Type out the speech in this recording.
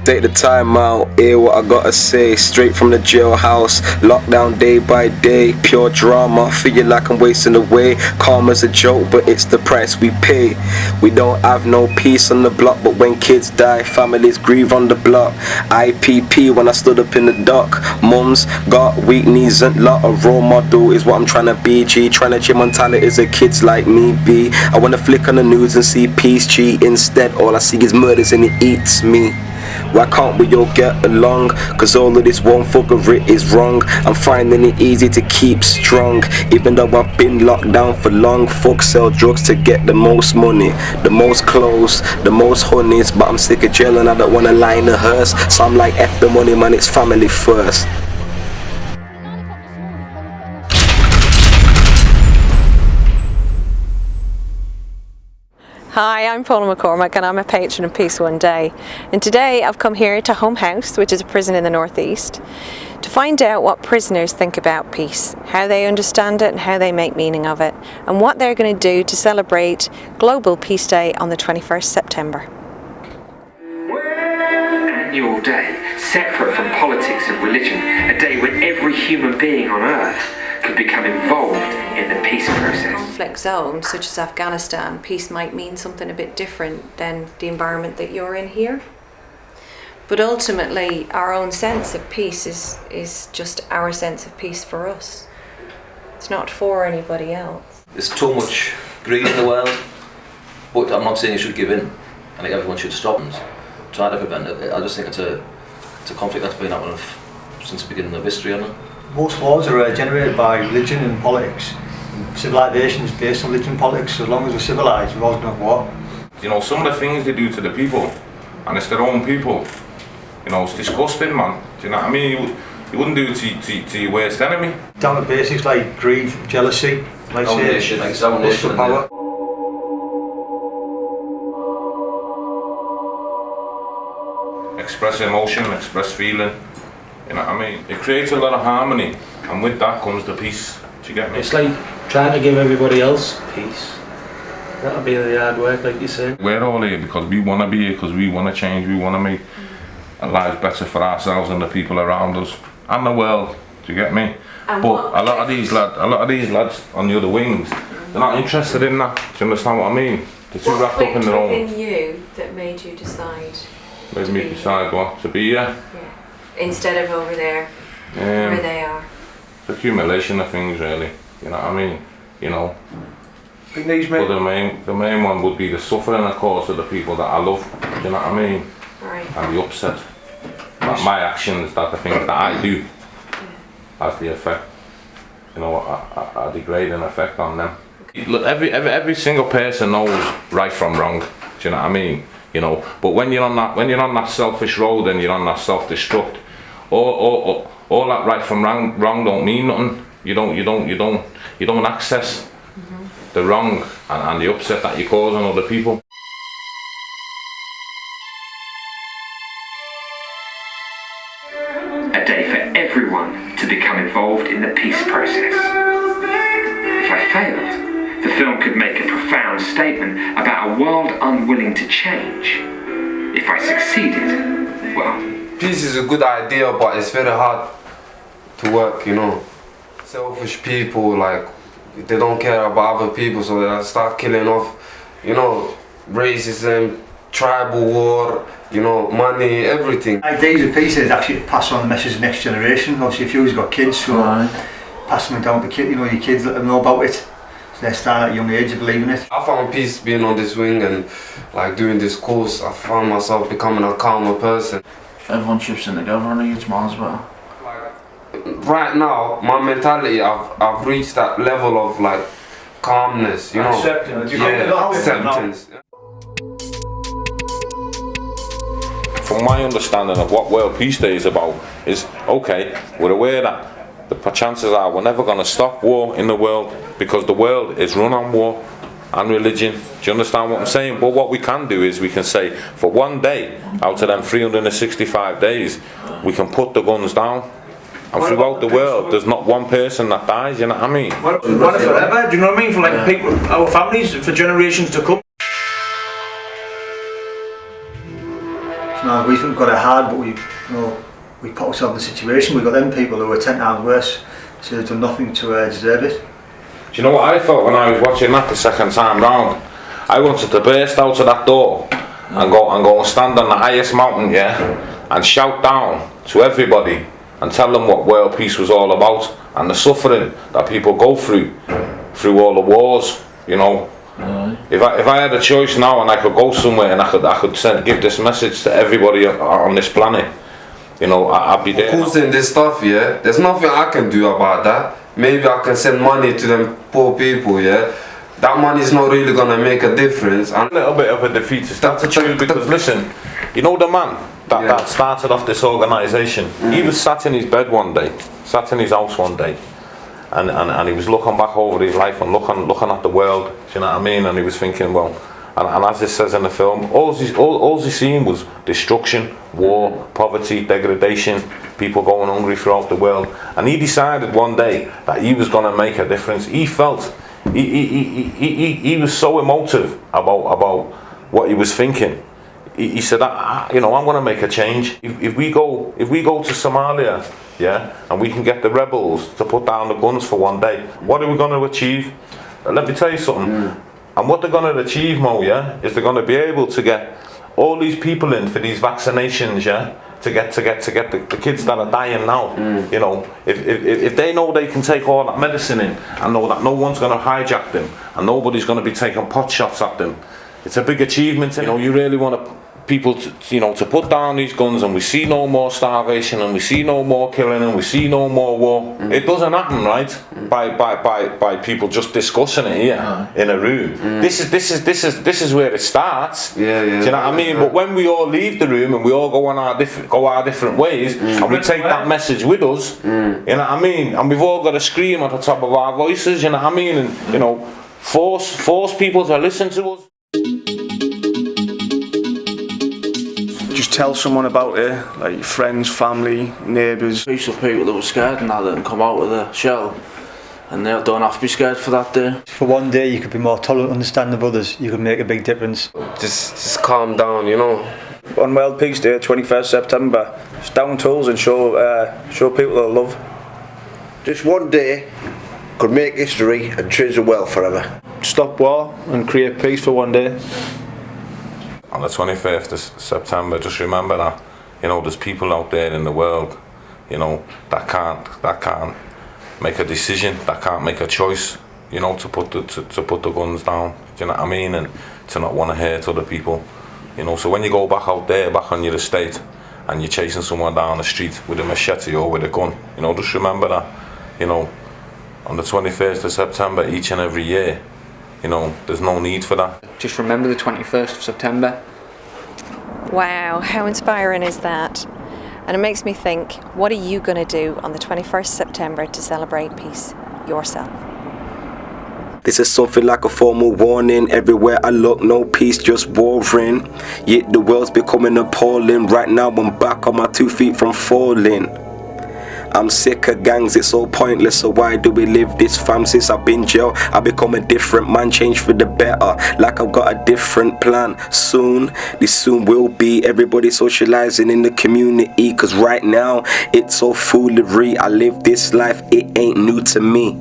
Take the time out, hear what I gotta say. Straight from the jailhouse, lockdown day by day. Pure drama, feel like I'm wasting away. Calm as a joke, but it's the price we pay. We don't have no peace on the block, but when kids die, families grieve on the block. IPP when I stood up in the dock. Mums got weak knees and lot. A role model is what I'm trying to be, G. Trying to change mentalities of kids like me, B. I wanna flick on the news and see peace, G. Instead, all I see is murders and it eats me. Why can't we all get along? Cause all of this one fuck of it is wrong. I'm finding it easy to keep strong, even though I've been locked down for long. Fuck sell drugs to get the most money, the most clothes, the most honeys. But I'm sick of jail and I don't wanna lie in a hearse. So I'm like F the money man, it's family first. Hi, I'm Paula McCormack and I'm a patron of Peace One Day. And today I've come here to Holme House, which is a prison in the northeast, to find out what prisoners think about peace, how they understand it and how they make meaning of it, and what they're going to do to celebrate Global Peace Day on the 21st September. Annual day, separate from politics and religion, a day when every human being on earth could become involved in the peace process. Conflict zones such as Afghanistan, peace might mean something a bit different than the environment that you're in here. But ultimately, our own sense of peace is just our sense of peace for us. It's not for anybody else. There's too much greed in the world, but I'm not saying you should give in. I think everyone should stop and try to prevent it. I just think it's a conflict that's been happening since the beginning of history, hasn't it? Most wars are generated by religion and politics. Civilization is based on religion and politics, so as long as we're civilized, we're always going to have war. You know, some of the things they do to the people, and it's their own people, you know, it's disgusting, man. Do you know what I mean? You wouldn't do it to your worst enemy. Down to basics like greed, jealousy, like lust for power. Express emotion, express feeling. You know what I mean? It creates a lot of harmony, and with that comes the peace. Do you get me? It's like trying to give everybody else peace. That'll be the hard work, like you say. We're all here because we want to be here, because we want to change, we want to make our lives better for ourselves and the people around us and the world. Do you get me? And but a lot of these lads on the other wings, they're not interested in that. Do you understand what I mean? They're too wrapped up in their own. What clicked within you that made you decide? Made me decide what to be here. Yeah. Instead of over there, where they are. It's accumulation of things, really. You know what I mean? You know. But the main one would be the suffering, of course, of the people that I love. Do you know what I mean? Right. And the upset. That my actions, that the things that I do, has the effect. You know, a degrading effect on them. Look, every single person knows right from wrong. Do you know what I mean? You know, but when you're on that selfish road and you're on that self-destruct, all that right from wrong don't mean nothing. You don't access the wrong and the upset that you cause on other people. A day for everyone to become involved in the peace process. If I failed, the film could make a profound statement about a world unwilling to change. If I succeeded, well... Peace is a good idea, but it's very hard to work, you know. Selfish people, like, they don't care about other people, so they start killing off, you know, racism, tribal war, you know, money, everything. Ideas of peace is actually to pass on the message to the next generation. Obviously, if you've got kids, so passing them down to your kids, let them know about it. So they start at a young age of believing it. I found peace being on this wing and like doing this course. I found myself becoming a calmer person. Everyone chips in together and it's miles better. Right now, my mentality, I've reached that level of like calmness, you know. Acceptance. Acceptance. From my understanding of what World Peace Day is about is, okay, we're aware that the chances are we're never going to stop war in the world because the world is run on war and religion. Do you understand what I'm saying? But what we can do is we can say for one day out of them 365 days we can put the guns down And throughout the world, there's not one person that dies, you know what I mean? Well, forever, do you know what I mean? For like people, our families, for generations to come. No, we've got it hard, but we put ourselves in the situation. We've got them people who are 10 times worse, so they've done nothing to deserve it. Do you know what I thought when I was watching that the second time round? I wanted to burst out of that door and go and stand on the highest mountain, yeah, and shout down to everybody and tell them what world peace was all about and the suffering that people go through all the wars, you know. If I had a choice now and I could go somewhere and I could give this message to everybody on this planet, you know, I'd be there. Causing this stuff, yeah, there's nothing I can do about that. Maybe I can send money to them poor people, yeah. That money's not really gonna make a difference. And a little bit of a defeatist attitude, because listen, you know the man that started off this organisation, he was sat in his bed one day, sat in his house one day, and he was looking back over his life and looking at the world, do you know what I mean? And he was thinking, well, and as it says in the film, all he seen was destruction, war, poverty, degradation, people going hungry throughout the world. And he decided one day that he was going to make a difference. He felt, he was so emotive about what he was thinking. He said, you know, I'm going to make a change. If we go to Somalia, yeah, and we can get the rebels to put down the guns for one day, what are we going to achieve? Let me tell you something. And what they're going to achieve, Mo, yeah, is they're going to be able to get all these people in for these vaccinations, yeah, to get the kids that are dying now. You know, if they know they can take all that medicine in and know that no one's going to hijack them and nobody's going to be taking pot shots at them, it's a big achievement. You know, you really want people to put down these guns, and we see no more starvation, and we see no more killing, and we see no more war. It doesn't happen, right? By people just discussing it here in a room. This is where it starts. Yeah. Do you know what I mean? But when we all leave the room and we all go our different ways, and we take that message with us, you know what I mean? And we've all got to scream at the top of our voices, you know what I mean? And you know, force people to listen to us. Just tell someone about it, like friends, family, neighbours. Piece of people that were scared and that come out of the shell, and they don't have to be scared for that day. For one day you could be more tolerant, understanding of others, you could make a big difference. Just calm down, you know. On World Peace Day, 21st September, just down tools and show people their love. Just one day could make history and change the world forever. Stop war and create peace for one day. On the 25th of September, just remember that, you know, there's people out there in the world, you know, that can't make a decision, that can't make a choice, you know, to put the guns down. Do you know what I mean? And to not want to hurt other people, you know. So when you go back out there, back on your estate, and you're chasing someone down the street with a machete or with a gun, you know, just remember that, you know, on the 21st of September each and every year, you know, there's no need for that. Just remember the 21st of September. Wow, how inspiring is that? And it makes me think, what are you going to do on the 21st September to celebrate peace yourself? This is something like a formal warning. Everywhere I look, no peace, just warring. Yet the world's becoming appalling. Right now I'm back on my 2 feet from falling. I'm sick of gangs, it's all pointless, so why do we live this fam? Since I've been jail, I've become a different man, changed for the better, like I've got a different plan. Soon, this soon will be everybody socializing in the community, cause right now, it's all foolery. I live this life, it ain't new to me.